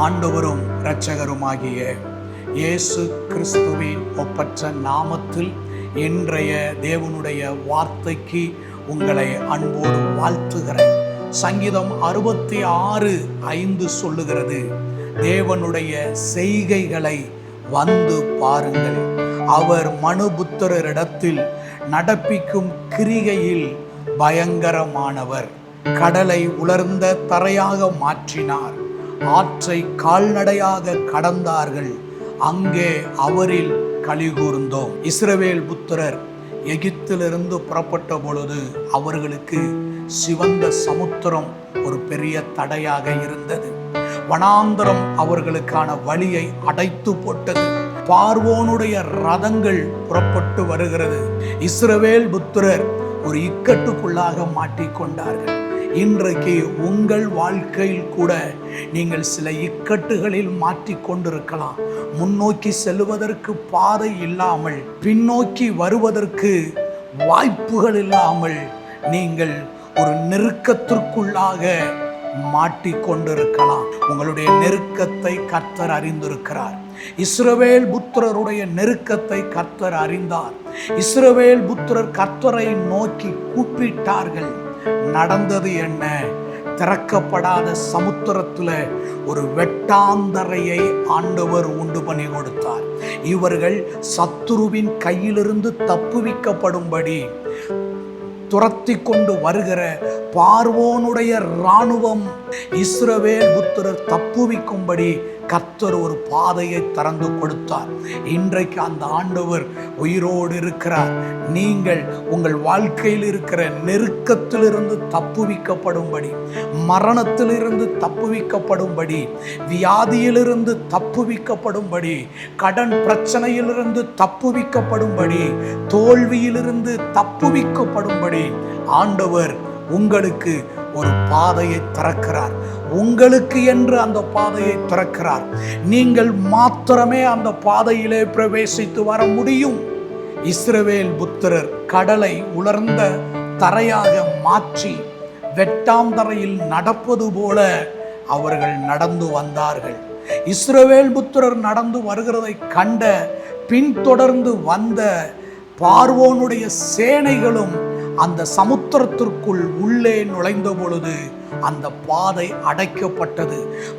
ஆண்டவரும் இரட்சகருமாகிய இயேசு கிறிஸ்துவின் ஒப்பற்ற நாமத்தில் இன்றைய தேவனுடைய வார்த்தைக்கு உங்களை அன்போடு வாழ்த்துகிறேன். சங்கீதம் 66:5 சொல்லுகிறது, தேவனுடைய செய்கைகளை வந்து பாருங்கள், அவர் மனுபுத்திரரிடத்தில் நடப்பிக்கும் கிரிகையில் பயங்கரமானவர். கடலை உலர்ந்த தரையாக மாற்றினார், ஆற்றை கால்நடையாக கடந்தார்கள், அங்கே அவரில் கலிகூர்ந்தோம். இஸ்ரவேல் புத்திரர் எகிப்திலிருந்து புறப்பட்ட பொழுது அவர்களுக்கு சிவந்த சமுத்திரம் ஒரு பெரிய தடையாக இருந்தது. வனாந்தரம் அவர்களுக்கான வழியை அடைத்து போட்டது. பார்வோனுடைய ரதங்கள் புறப்பட்டு வருகிறது. இஸ்ரவேல் புத்திரர் ஒரு இக்கட்டுக்குள்ளாக மாட்டிக்கொண்டார்கள். இன்றைக்கு உங்கள் வாழ்க்கையில் கூட நீங்கள் சில இக்கட்டுகளில் மாட்டிக்கொண்டிருக்கலாம். முன்னோக்கி செல்வதற்கு பாதை இல்லாமல், பின்னோக்கி வருவதற்கு வாய்ப்புகள் இல்லாமல் நீங்கள் ஒரு நெருக்கத்திற்குள்ளாக மாட்டிக்கொண்டிருக்கலாம். உங்களுடைய நெருக்கத்தை கர்த்தர் அறிந்திருக்கிறார். இஸ்ரவேல் புத்திரருடைய நெருக்கத்தை கர்த்தர் அறிந்தார். இஸ்ரவேல் புத்திரர் கர்த்தரை நோக்கி கூப்பிட்டார்கள். நடந்தது என்ன? திறக்கப்படாத சமுத்திரத்துல ஒரு வெட்டாந்தரையை ஆண்டவர் உண்டு பண்ணி கொடுத்தார். இவர்கள் சத்துருவின் கையிலிருந்து தப்புவிக்கப்படும்படி துரத்தி கொண்டு வருகிற பார்வோனுடைய இராணுவம் இஸ்ரவேல் புத்திரர் தப்புவிக்கும்படி கர்த்தர் ஒரு பாதையை திறந்து கொடுத்தார். இன்றைக்கு அந்த ஆண்டவர் உயிரோடு இருக்கிறார். நீங்கள் உங்கள் வாழ்க்கையில் இருக்கிற நெருக்கத்திலிருந்து தப்புவிக்கப்படும்படி, மரணத்திலிருந்து தப்புவிக்கப்படும்படி, வியாதியிலிருந்து தப்புவிக்கப்படும்படி, கடன் பிரச்சனையிலிருந்து தப்புவிக்கப்படும்படி, தோல்வியிலிருந்து தப்புவிக்கப்படும்படி ஆண்டவர் உங்களுக்கு ஒரு பாதையை திறக்கிறார். உங்களுக்கு என்று அந்த பாதையை திறக்கிறார். நீங்கள் மாத்திரமே அந்த பாதையிலே பிரவேசித்து வர முடியும். இஸ்ரவேல் புத்திரர் கடலை உலர்ந்த தரையாக மாற்றி வெட்டாந்தரையில் நடப்பது போல அவர்கள் நடந்து வந்தார்கள். இஸ்ரவேல் புத்திரர் நடந்து வருகிறதை கண்ட பின்தொடர்ந்து வந்த பார்வோனுடைய சேனைகளும் அந்த சமுத்திரத்திற்குள் உள்ளே நுழைந்த பொழுது அந்த பாதை அடைக்கப்பட்டது.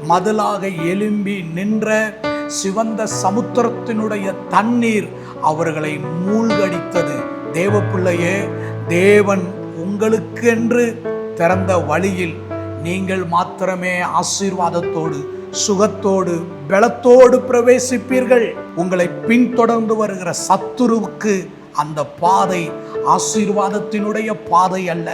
மதிலாக எழும்பி நின்ற சிவந்த சமுத்திரத்தினுடைய தண்ணீர் அவர்களை மூழ்கடித்தது. தேவப்பிள்ளையே, தேவன் உங்களுக்கு என்று திறந்த வழியில் நீங்கள் மாத்திரமே ஆசீர்வாதத்தோடு, சுகத்தோடு, பலத்தோடு பிரவேசிப்பீர்கள். உங்களை பின்தொடர்ந்து வருகிற சத்துருவுக்கு அந்த பாதை ஆசீர்வாதத்தினுடைய பாதை அல்ல,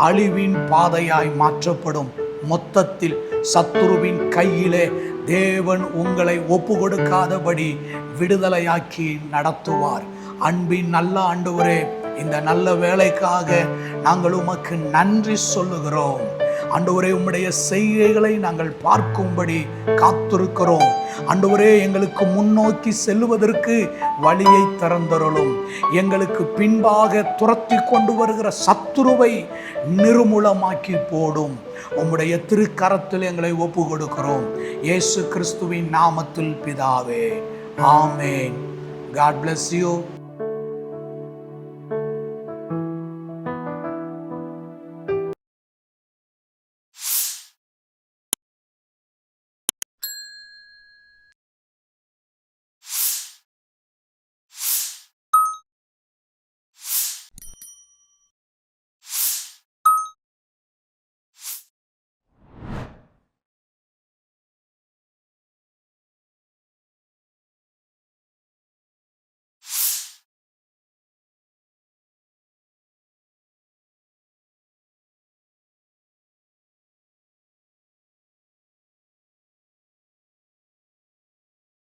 அழிவின் பாதையாய் மாற்றப்படும். மொத்தத்தில் சத்துருவின் கையிலே தேவன் உங்களை ஒப்பு கொடுக்காதபடி விடுதலையாக்கி நடத்துவார். அன்பின் நல்ல ஆண்டவரே, இந்த நல்ல வேலைக்காக நாங்கள் உமக்கு நன்றி சொல்லுகிறோம். ஆண்டவரே, உம்முடைய செய்கைகளை நாங்கள் பார்க்கும்படி காத்திருக்கிறோம். ஆண்டவரே, எங்களுக்கு முன்னோக்கி செல்வதற்கு வழியை திறந்தருளும். எங்களுக்கு பின்பாக துரத்தி கொண்டு வருகிற சத்துருவை நிர்மூலமாக்கி போடும். உம்முடைய திருக்கரத்தில் எங்களை ஒப்பு கொடுக்கிறோம். இயேசு கிறிஸ்துவின் நாமத்தில் பிதாவே, ஆமேன். God bless you.